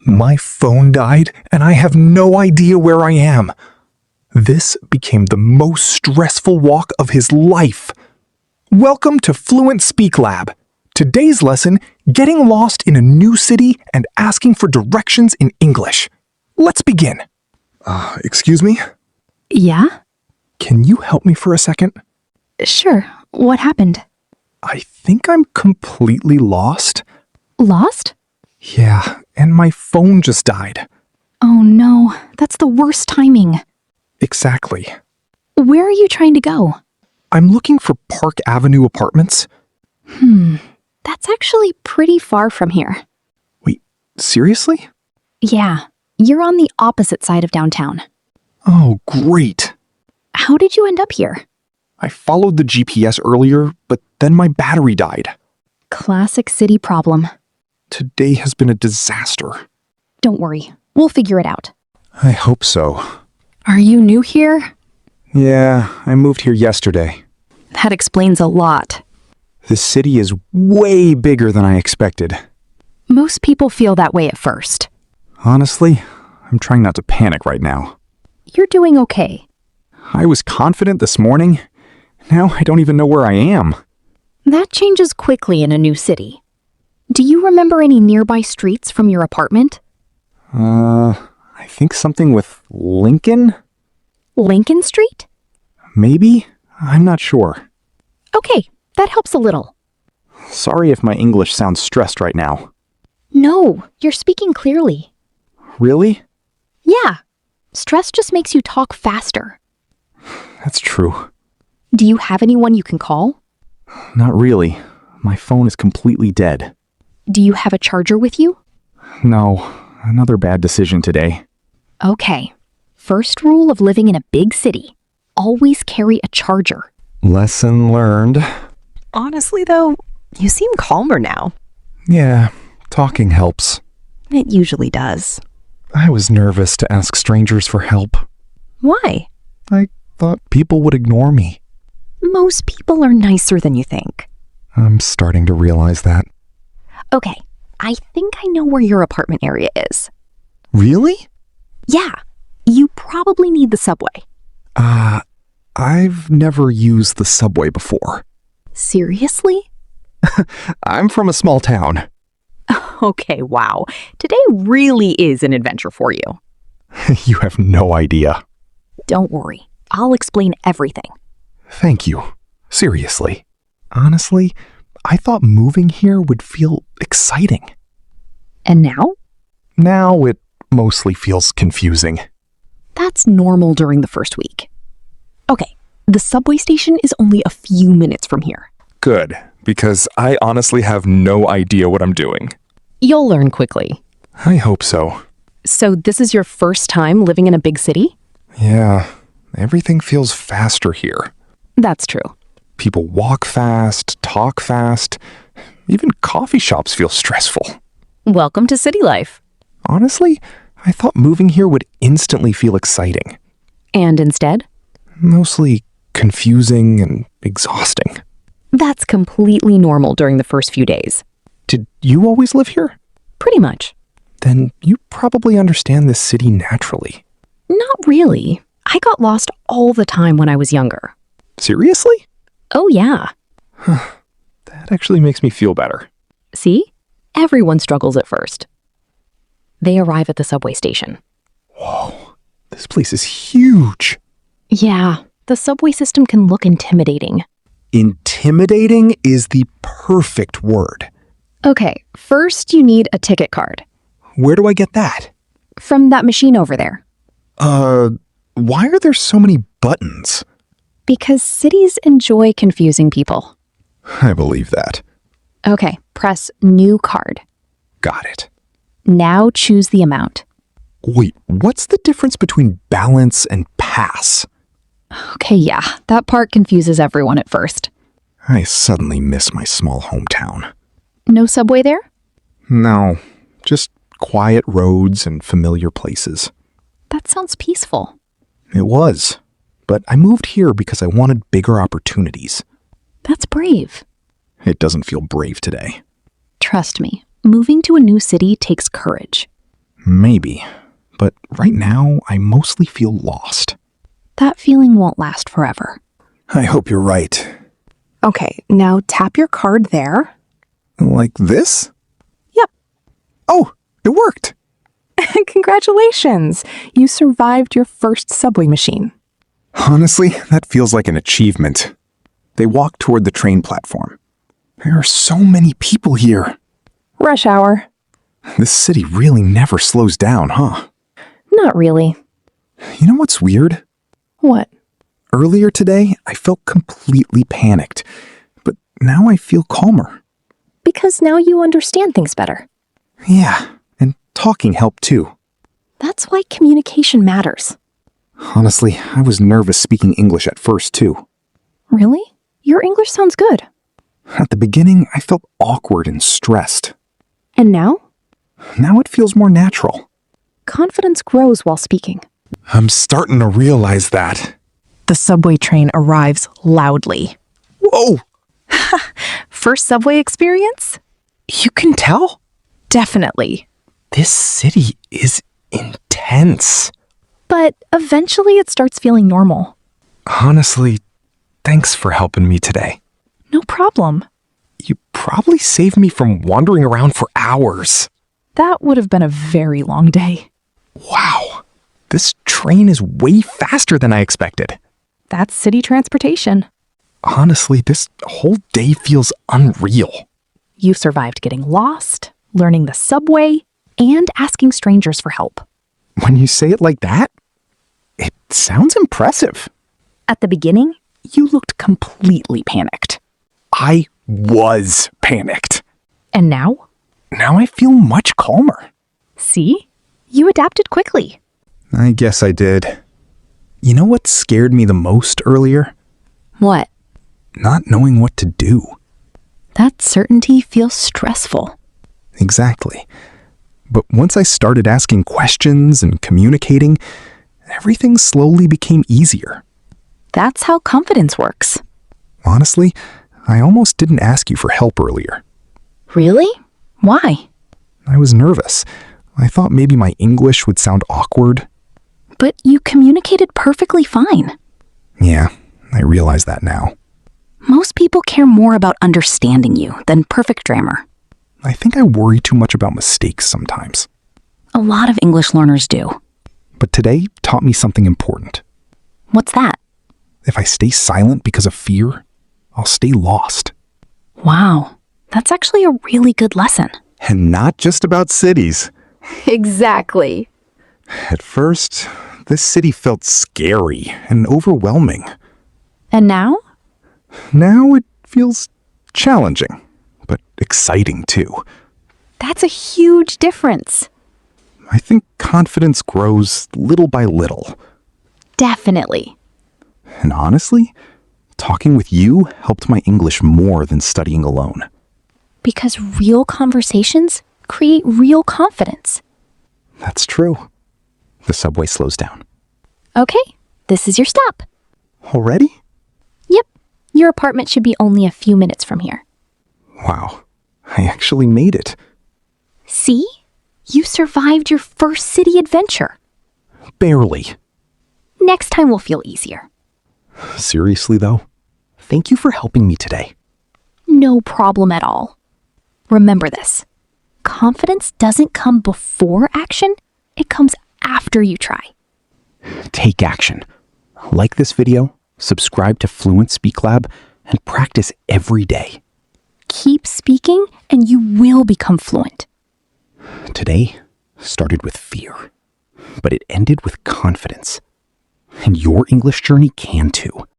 My phone died, and I have no idea where I am. This became the most stressful walk of his life. Welcome to Fluent Speak Lab. Today's lesson, getting lost in a new city and asking for directions in English. Let's begin. Excuse me? Yeah? Can you help me for a second? Sure. What happened? I think I'm completely lost. Lost? Yeah, and my phone just died. Oh no, that's the worst timing. Exactly. Where are you trying to go? I'm looking for Park Avenue apartments. That's actually pretty far from here. Wait, seriously? Yeah, you're on the opposite side of downtown. Oh, great. How did you end up here? I followed the GPS earlier, but then my battery died. Classic city problem. Today has been a disaster. Don't worry, we'll figure it out. I hope so. Are you new here? Yeah, I moved here yesterday. That explains a lot. This city is way bigger than I expected. Most people feel that way at first. Honestly, I'm trying not to panic right now. You're doing okay. I was confident this morning. Now I don't even know where I am. That changes quickly in a new city. Do you remember any nearby streets from your apartment? I think something with Lincoln? Lincoln Street? Maybe? I'm not sure. Okay, that helps a little. Sorry if my English sounds stressed right now. No, you're speaking clearly. Really? Yeah, stress just makes you talk faster. That's true. Do you have anyone you can call? Not really. My phone is completely dead. Do you have a charger with you? No, another bad decision today. Okay. First rule of living in a big city. Always carry a charger. Lesson learned. Honestly, though, you seem calmer now. Yeah, talking helps. It usually does. I was nervous to ask strangers for help. Why? I thought people would ignore me. Most people are nicer than you think. I'm starting to realize that. Okay, I think I know where your apartment area is. Really? Yeah, you probably need the subway. I've never used the subway before. Seriously? I'm from a small town. Okay, wow. Today really is an adventure for you. You have no idea. Don't worry, I'll explain everything. Thank you. Seriously. Honestly, I thought moving here would feel exciting. And now? Now it mostly feels confusing. That's normal during the first week. Okay, the subway station is only a few minutes from here. Good, because I honestly have no idea what I'm doing. You'll learn quickly. I hope so. So this is your first time living in a big city? Yeah, everything feels faster here. That's true. People walk fast, talk fast. Even coffee shops feel stressful. Welcome to city life. Honestly, I thought moving here would instantly feel exciting. And instead? Mostly confusing and exhausting. That's completely normal during the first few days. Did you always live here? Pretty much. Then you probably understand this city naturally. Not really. I got lost all the time when I was younger. Seriously? Oh yeah. That actually makes me feel better. See? Everyone struggles at first. They arrive at the subway station. Whoa, this place is huge. Yeah, the subway system can look intimidating. Intimidating is the perfect word. Okay, first you need a ticket card. Where do I get that? From that machine over there. Why are there so many buttons? Because cities enjoy confusing people. I believe that. Okay, press New Card. Got it. Now choose the amount. Wait, what's the difference between balance and pass? Okay, yeah, that part confuses everyone at first. I suddenly miss my small hometown. No subway there? No, just quiet roads and familiar places. That sounds peaceful. It was, but I moved here because I wanted bigger opportunities. That's brave. It doesn't feel brave today. Trust me, moving to a new city takes courage. Maybe. But right now, I mostly feel lost. That feeling won't last forever. I hope you're right. Okay, now tap your card there. Like this? Yep. Oh, it worked. Congratulations! You survived your first subway machine. Honestly, that feels like an achievement. They walked toward the train platform. There are so many people here. Rush hour. This city really never slows down, huh? Not really. You know what's weird? What? Earlier today, I felt completely panicked, but now I feel calmer. Because now you understand things better. Yeah, and talking helped too. That's why communication matters. Honestly, I was nervous speaking English at first too. Really? Your English sounds good. At the beginning, I felt awkward and stressed. And now? Now it feels more natural. Confidence grows while speaking. I'm starting to realize that. The subway train arrives loudly. Whoa! First subway experience? You can tell? Definitely. This city is intense. But eventually it starts feeling normal. Honestly, thanks for helping me today. No problem. You probably saved me from wandering around for hours. That would have been a very long day. Wow. This train is way faster than I expected. That's city transportation. Honestly, this whole day feels unreal. You survived getting lost, learning the subway, and asking strangers for help. When you say it like that, it sounds impressive. At the beginning, you looked completely panicked. I was panicked. And now? Now I feel much calmer. See? You adapted quickly. I guess I did. You know what scared me the most earlier? What? Not knowing what to do. That certainty feels stressful. Exactly. But once I started asking questions and communicating, everything slowly became easier. That's how confidence works. Honestly, I almost didn't ask you for help earlier. Really? Why? I was nervous. I thought maybe my English would sound awkward. But you communicated perfectly fine. Yeah, I realize that now. Most people care more about understanding you than perfect grammar. I think I worry too much about mistakes sometimes. A lot of English learners do. But today taught me something important. What's that? If I stay silent because of fear, I'll stay lost. Wow, that's actually a really good lesson. And not just about cities. Exactly. At first, this city felt scary and overwhelming. And now? Now it feels challenging, but exciting too. That's a huge difference. I think confidence grows little by little. Definitely. And honestly, talking with you helped my English more than studying alone. Because real conversations create real confidence. That's true. The subway slows down. Okay, this is your stop. Already? Yep, your apartment should be only a few minutes from here. Wow, I actually made it. See? You survived your first city adventure. Barely. Next time will feel easier. Seriously though, thank you for helping me today. No problem at all. Remember this. Confidence doesn't come before action, it comes after you try. Take action. Like this video, subscribe to Fluent Speak Lab, and practice every day. Keep speaking and you will become fluent. Today started with fear, but it ended with confidence. And your English journey can too.